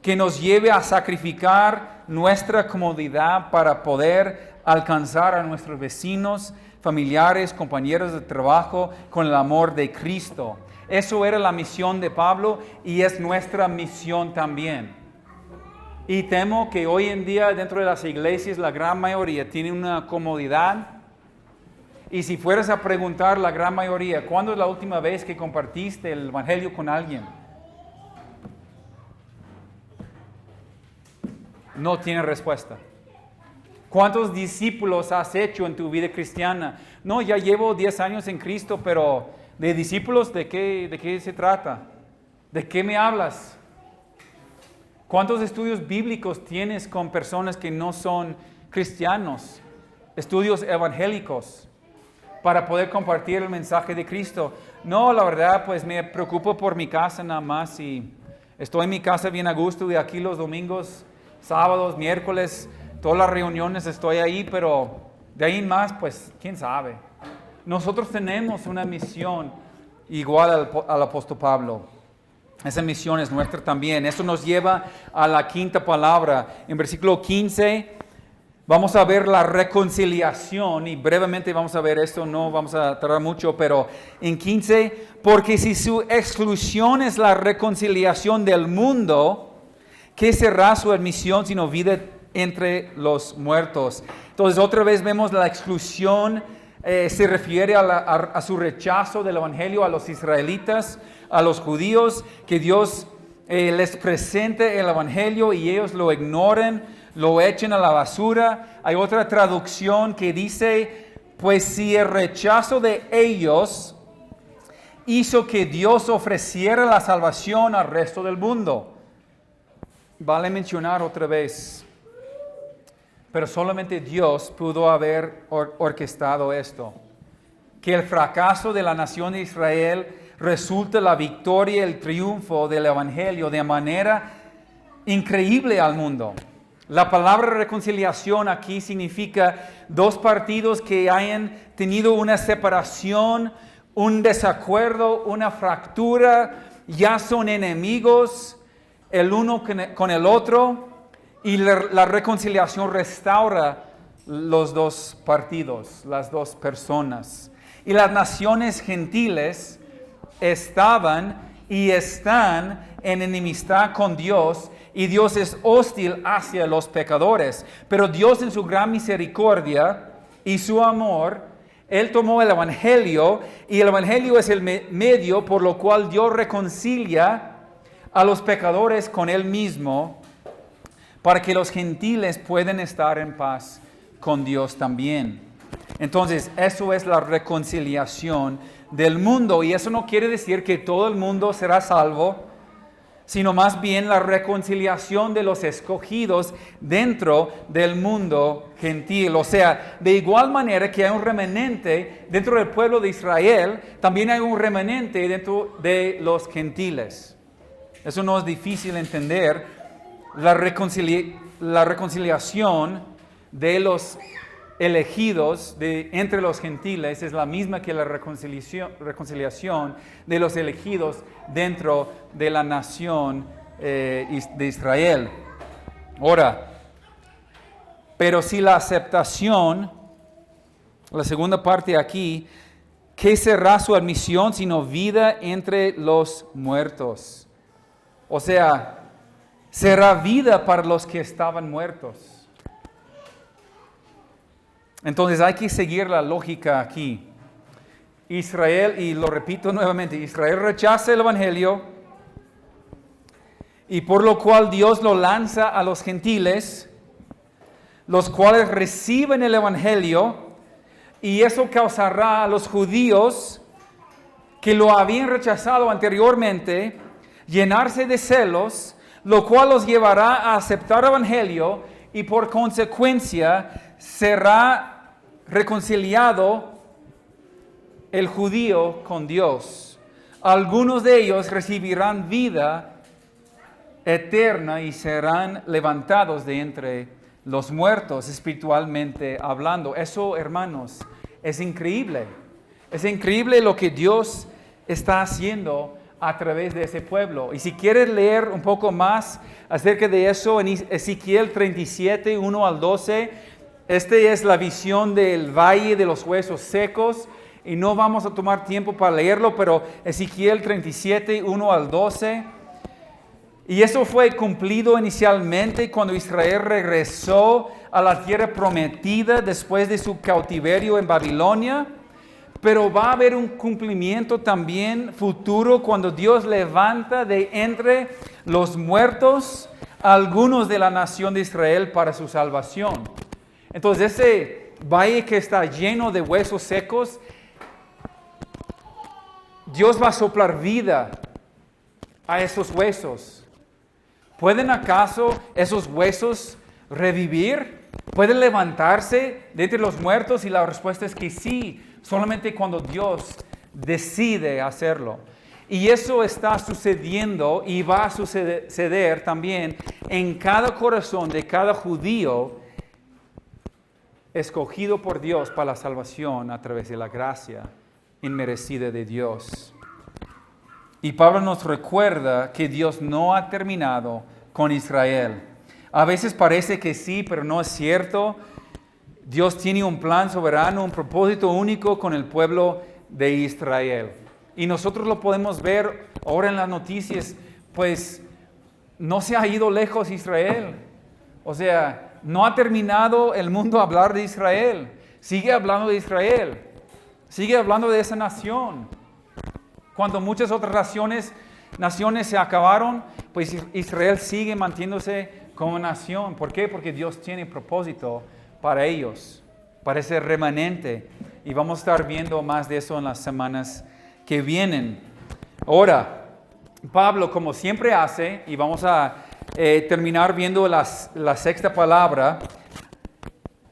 que nos lleve a sacrificar nuestra comodidad para poder alcanzar a nuestros vecinos, familiares, compañeros de trabajo con el amor de Cristo. Eso era la misión de Pablo y es nuestra misión también. Y temo que hoy en día dentro de las iglesias la gran mayoría tiene una comodidad. Y si fueras a preguntar la gran mayoría, ¿cuándo es la última vez que compartiste el evangelio con alguien? No tiene respuesta. ¿Cuántos discípulos has hecho en tu vida cristiana? No, ya llevo 10 años en Cristo, pero ¿de discípulos de qué se trata? ¿De qué me hablas? ¿Cuántos estudios bíblicos tienes con personas que no son cristianos? Estudios evangélicos para poder compartir el mensaje de Cristo. No, la verdad, pues me preocupo por mi casa nada más y estoy en mi casa bien a gusto y aquí los domingos, sábados, miércoles, todas las reuniones estoy ahí, pero de ahí en más, pues, quién sabe. Nosotros tenemos una misión igual al apóstol Pablo. Esa misión es nuestra también. Eso nos lleva a la quinta palabra. En versículo 15 vamos a ver la reconciliación y brevemente vamos a ver esto, no vamos a tardar mucho, pero en 15, porque si su exclusión es la reconciliación del mundo, ¿qué será su admisión sino vida entre los muertos? Entonces otra vez vemos la exclusión, se refiere a su rechazo del evangelio a los israelitas, a los judíos, que Dios les presente el evangelio y ellos lo ignoren, lo echen a la basura. Hay otra traducción que dice, pues si el rechazo de ellos hizo que Dios ofreciera la salvación al resto del mundo. Vale mencionar otra vez, pero solamente Dios pudo haber orquestado esto. Que el fracaso de la nación de Israel resulta la victoria, el triunfo del evangelio de manera increíble al mundo. La palabra reconciliación aquí significa dos partidos que hayan tenido una separación, un desacuerdo, una fractura, ya son enemigos el uno con el otro, y la reconciliación restaura los dos partidos, las dos personas. Y las naciones gentiles estaban y están en enemistad con Dios, y Dios es hostil hacia los pecadores. Pero Dios en su gran misericordia y su amor, Él tomó el evangelio, y el evangelio es el medio por lo cual Dios reconcilia a los pecadores con Él mismo, para que los gentiles puedan estar en paz con Dios también. Entonces, eso es la reconciliación del mundo, y eso no quiere decir que todo el mundo será salvo, sino más bien la reconciliación de los escogidos dentro del mundo gentil. O sea, de igual manera que hay un remanente dentro del pueblo de Israel, también hay un remanente dentro de los gentiles. Eso no es difícil entender. La reconciliación de los elegidos entre los gentiles es la misma que la reconciliación de los elegidos dentro de la nación de Israel. Ahora, pero si la aceptación, la segunda parte aquí, ¿qué será su admisión sino vida entre los muertos? O sea, será vida para los que estaban muertos. Entonces hay que seguir la lógica aquí. Israel, y lo repito nuevamente, Israel rechaza el evangelio, y por lo cual Dios lo lanza a los gentiles, los cuales reciben el evangelio, y eso causará a los judíos que lo habían rechazado anteriormente llenarse de celos, lo cual los llevará a aceptar el evangelio, y por consecuencia será reconciliado el judío con Dios. Algunos de ellos recibirán vida eterna y serán levantados de entre los muertos, espiritualmente hablando. Eso, hermanos, es increíble. Es increíble lo que Dios está haciendo a través de ese pueblo. Y si quieres leer un poco más acerca de eso, en Ezequiel 37, 1 al 12, esta es la visión del valle de los huesos secos. Y no vamos a tomar tiempo para leerlo, pero Ezequiel 37, 1 al 12. Y eso fue cumplido inicialmente cuando Israel regresó a la tierra prometida después de su cautiverio en Babilonia. Pero va a haber un cumplimiento también futuro cuando Dios levanta de entre los muertos a algunos de la nación de Israel para su salvación. Entonces ese valle que está lleno de huesos secos, Dios va a soplar vida a esos huesos. ¿Pueden acaso esos huesos revivir? ¿Pueden levantarse de entre los muertos? Y la respuesta es que sí, solamente cuando Dios decide hacerlo. Y eso está sucediendo y va a suceder también en cada corazón de cada judío escogido por Dios para la salvación a través de la gracia inmerecida de Dios. Y Pablo nos recuerda que Dios no ha terminado con Israel. A veces parece que sí, pero no es cierto. Dios tiene un plan soberano, un propósito único con el pueblo de Israel. Y nosotros lo podemos ver ahora en las noticias, pues no se ha ido lejos Israel. O sea, no ha terminado el mundo hablar de Israel. Sigue hablando de Israel. Sigue hablando de esa nación. Cuando muchas otras naciones se acabaron, pues Israel sigue manteniéndose como nación. ¿Por qué? Porque Dios tiene propósito para ellos, para ese remanente. Y vamos a estar viendo más de eso en las semanas que vienen. Ahora, Pablo, como siempre hace, y vamos a terminar viendo la sexta palabra,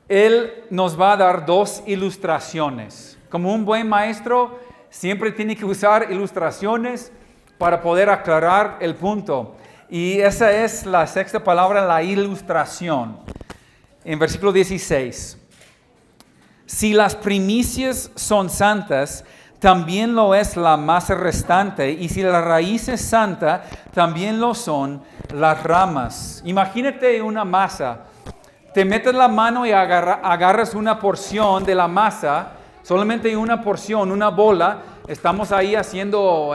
él nos va a dar dos ilustraciones. Como un buen maestro, siempre tiene que usar ilustraciones para poder aclarar el punto. Y esa es la sexta palabra, la ilustración. En versículo 16. Si las primicias son santas, también lo es la masa restante. Y si la raíz es santa, también lo son las ramas. Imagínate una masa. Te metes la mano y agarras una porción de la masa. Solamente una porción, una bola. Estamos ahí haciendo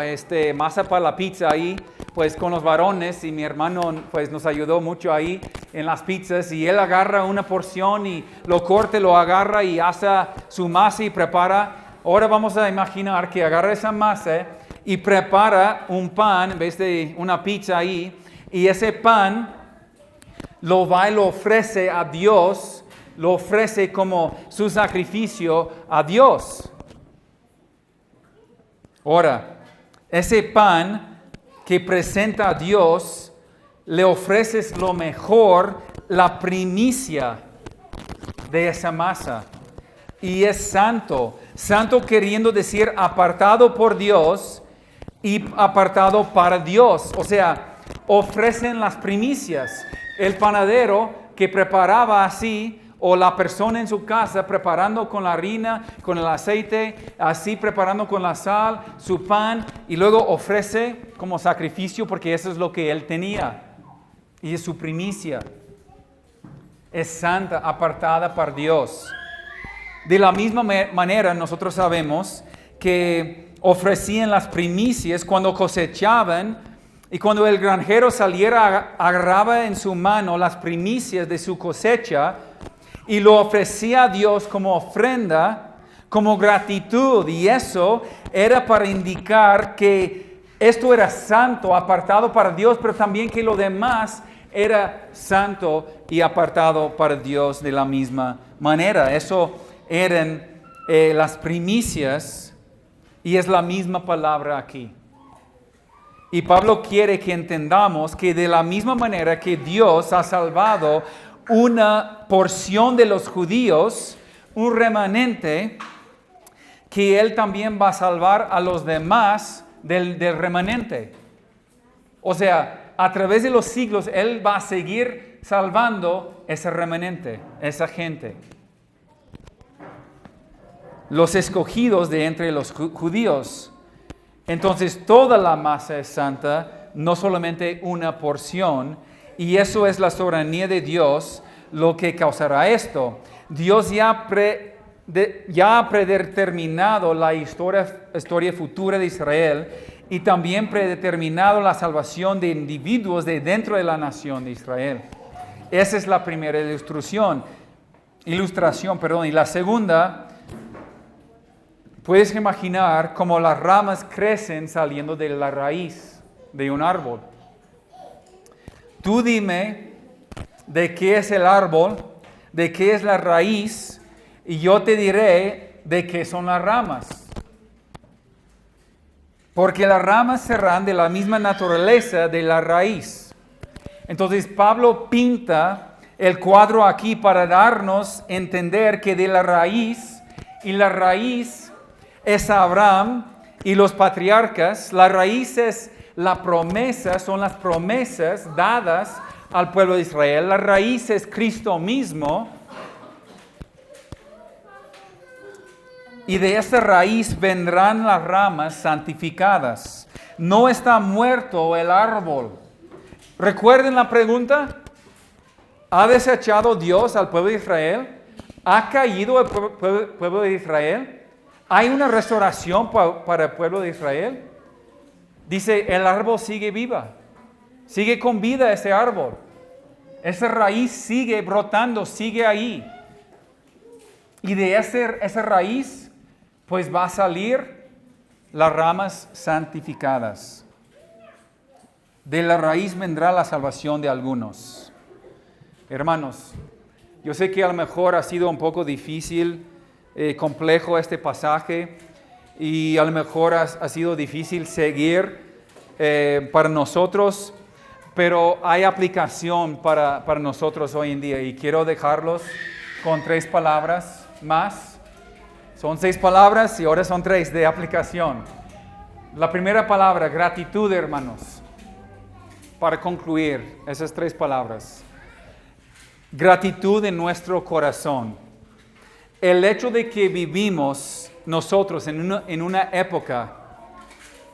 masa para la pizza ahí, pues con los varones, y mi hermano pues nos ayudó mucho ahí en las pizzas, y él agarra una porción y lo corta, lo agarra y hace su masa y prepara. Ahora vamos a imaginar que agarra esa masa y prepara un pan en vez de una pizza ahí, y ese pan lo va y lo ofrece a Dios, lo ofrece como su sacrificio a Dios. Ahora, ese pan que presenta a Dios, le ofreces lo mejor, la primicia de esa masa. Y es santo. Santo queriendo decir apartado por Dios y apartado para Dios. O sea, ofrecen las primicias. El panadero que preparaba así, o la persona en su casa preparando con la harina, con el aceite, así preparando con la sal, su pan, y luego ofrece como sacrificio porque eso es lo que él tenía. Y es su primicia. Es santa, apartada para Dios. De la misma manera nosotros sabemos que ofrecían las primicias cuando cosechaban, y cuando el granjero saliera, agarraba en su mano las primicias de su cosecha y lo ofrecía a Dios como ofrenda, como gratitud. Y eso era para indicar que esto era santo, apartado para Dios, pero también que lo demás era santo y apartado para Dios de la misma manera. Eso eran las primicias, y es la misma palabra aquí. Y Pablo quiere que entendamos que de la misma manera que Dios ha salvado una porción de los judíos, un remanente, que Él también va a salvar a los demás del remanente. O sea, a través de los siglos, Él va a seguir salvando ese remanente, esa gente. Los escogidos de entre los judíos. Entonces toda la masa es santa, no solamente una porción, y eso es la soberanía de Dios lo que causará esto. Dios ya ha predeterminado la historia futura de Israel y también predeterminado la salvación de individuos de dentro de la nación de Israel. Esa es la primera ilustración. Y la segunda, puedes imaginar cómo las ramas crecen saliendo de la raíz de un árbol. Tú dime de qué es el árbol, de qué es la raíz, y yo te diré de qué son las ramas. Porque las ramas serán de la misma naturaleza de la raíz. Entonces Pablo pinta el cuadro aquí para darnos a entender que de la raíz, y la raíz es Abraham y los patriarcas, la raíz es la promesa, son las promesas dadas al pueblo de Israel, la raíz es Cristo mismo, y de esa raíz vendrán las ramas santificadas. No está muerto el árbol. ¿Recuerden la pregunta? ¿Ha desechado Dios al pueblo de Israel? ¿Ha caído el pueblo de Israel? ¿Hay una restauración para el pueblo de Israel? Dice, el árbol sigue viva. Sigue con vida ese árbol. Esa raíz sigue brotando, sigue ahí. Y de esa raíz, pues va a salir las ramas santificadas. De la raíz vendrá la salvación de algunos. Hermanos, yo sé que a lo mejor ha sido un poco difícil, complejo este pasaje, y a lo mejor ha sido difícil seguir para nosotros, pero hay aplicación para nosotros hoy en día, y quiero dejarlos con 3 palabras más. Son 6 palabras y ahora son 3 de aplicación. La primera palabra, gratitud, hermanos. Para concluir, esas 3 palabras. Gratitud en nuestro corazón. El hecho de que vivimos nosotros en una época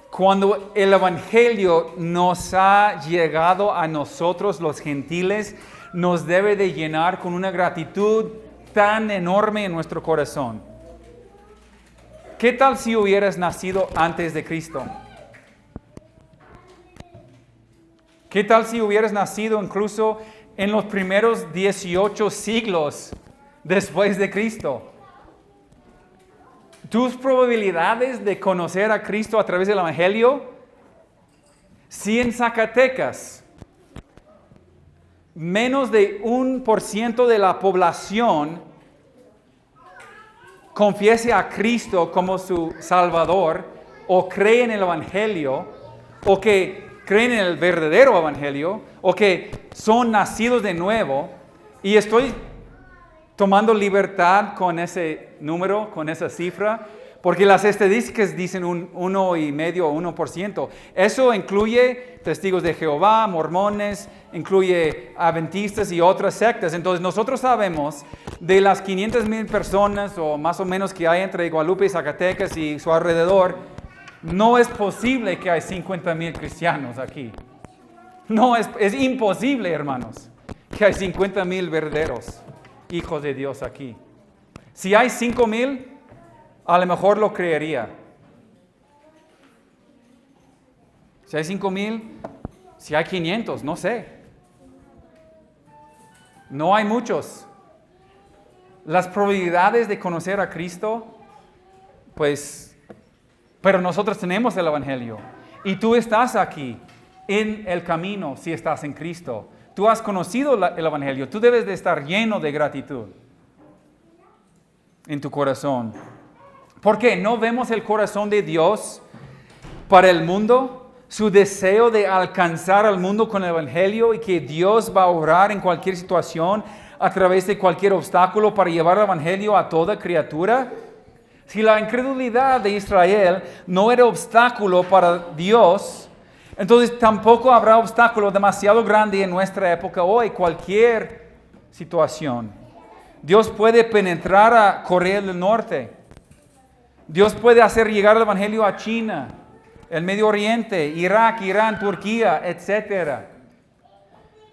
cuando el Evangelio nos ha llegado a nosotros los gentiles, nos debe de llenar con una gratitud tan enorme en nuestro corazón. ¿Qué tal si hubieras nacido antes de Cristo? ¿Qué tal si hubieras nacido incluso en los primeros 18 siglos después de Cristo? Tus probabilidades de conocer a Cristo a través del Evangelio, si en Zacatecas menos de 1% de la población confiese a Cristo como su Salvador, o cree en el Evangelio, o que creen en el verdadero Evangelio, o que son nacidos de nuevo, y estoy tomando libertad con ese número, con esa cifra, porque las estadísticas dicen 1,5 o 1%. Eso incluye testigos de Jehová, mormones, incluye adventistas y otras sectas. Entonces nosotros sabemos de las 500,000 personas o más o menos que hay entre Guadalupe y Zacatecas y su alrededor, no es posible que hay 50,000 cristianos aquí. No, es imposible, hermanos, que hay 50,000 verdaderos hijos de Dios aquí. Si hay 5,000, a lo mejor lo creería. Si hay 5,000, si hay 500, no sé. No hay muchos. Las probabilidades de conocer a Cristo, pues, pero nosotros tenemos el Evangelio. Y tú estás aquí en el camino si estás en Cristo. Tú has conocido el Evangelio. Tú debes de estar lleno de gratitud en tu corazón. ¿Por qué? ¿No vemos el corazón de Dios para el mundo? Su deseo de alcanzar al mundo con el Evangelio y que Dios va a obrar en cualquier situación a través de cualquier obstáculo para llevar el Evangelio a toda criatura. Si la incredulidad de Israel no era obstáculo para Dios, entonces tampoco habrá obstáculo demasiado grande en nuestra época hoy, cualquier situación. Dios puede penetrar a Corea del Norte. Dios puede hacer llegar el Evangelio a China, el Medio Oriente, Irak, Irán, Turquía, etc.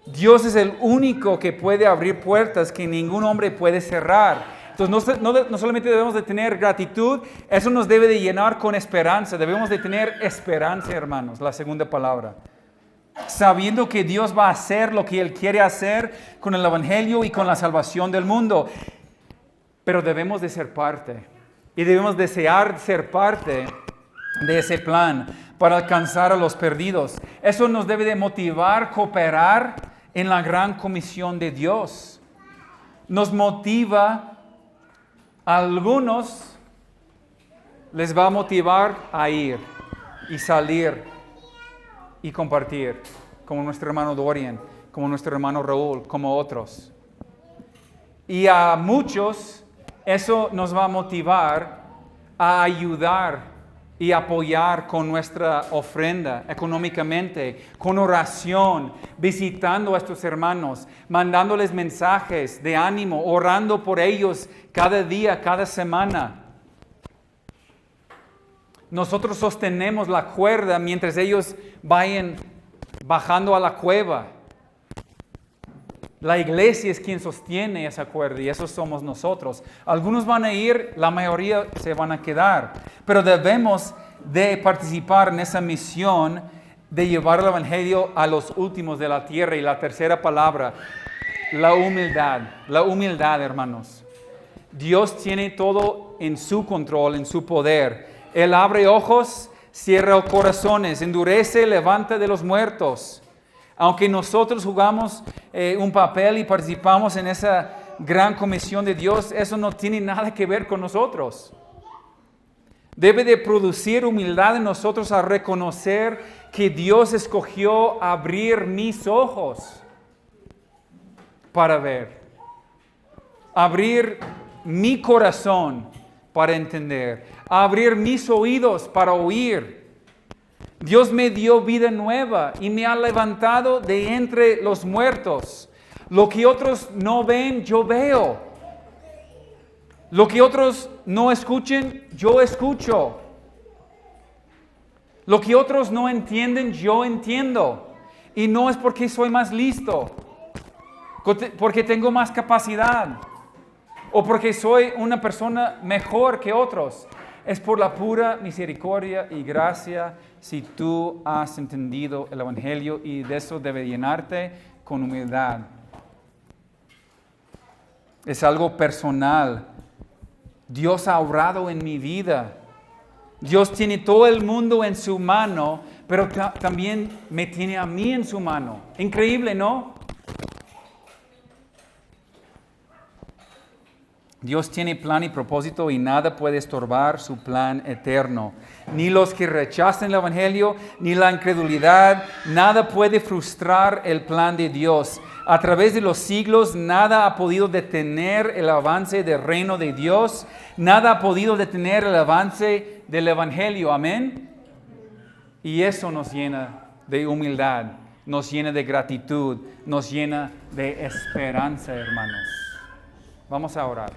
Dios es el único que puede abrir puertas que ningún hombre puede cerrar. Entonces no solamente debemos de tener gratitud, eso nos debe de llenar con esperanza. Debemos de tener esperanza, hermanos, la segunda palabra. Sabiendo que Dios va a hacer lo que Él quiere hacer con el Evangelio y con la salvación del mundo. Pero debemos de ser parte. Y debemos desear ser parte de ese plan para alcanzar a los perdidos. Eso nos debe de motivar, cooperar en la gran comisión de Dios. Nos motiva, a algunos les va a motivar a ir y salir y compartir, como nuestro hermano Dorian, como nuestro hermano Raúl, como otros. Y a muchos eso nos va a motivar a ayudar y apoyar con nuestra ofrenda económicamente, con oración, visitando a estos hermanos, mandándoles mensajes de ánimo, orando por ellos cada día, cada semana. Nosotros sostenemos la cuerda mientras ellos vayan bajando a la cueva. La iglesia es quien sostiene esa cuerda y eso somos nosotros. Algunos van a ir, la mayoría se van a quedar. Pero debemos de participar en esa misión de llevar el Evangelio a los últimos de la tierra. Y la tercera palabra, la humildad. La humildad, hermanos. Dios tiene todo en su control, en su poder. Él abre ojos, cierra corazones, endurece, levanta de los muertos. Aunque nosotros jugamos un papel y participamos en esa gran comisión de Dios, eso no tiene nada que ver con nosotros. Debe de producir humildad en nosotros a reconocer que Dios escogió abrir mis ojos para ver. Abrir mi corazón para entender. Abrir mis oídos para oír. Dios me dio vida nueva y me ha levantado de entre los muertos. Lo que otros no ven, yo veo. Lo que otros no escuchen, yo escucho. Lo que otros no entienden, yo entiendo. Y no es porque soy más listo, porque tengo más capacidad, o porque soy una persona mejor que otros. Es por la pura misericordia y gracia si tú has entendido el Evangelio, y de eso debe llenarte con humildad. Es algo personal. Dios ha obrado en mi vida. Dios tiene todo el mundo en su mano, pero también me tiene a mí en su mano. Increíble, ¿no? Dios tiene plan y propósito y nada puede estorbar su plan eterno. Ni los que rechazan el Evangelio, ni la incredulidad, nada puede frustrar el plan de Dios. A través de los siglos, nada ha podido detener el avance del reino de Dios. Nada ha podido detener el avance del Evangelio. Amén. Y eso nos llena de humildad, nos llena de gratitud, nos llena de esperanza, hermanos. Vamos a orar.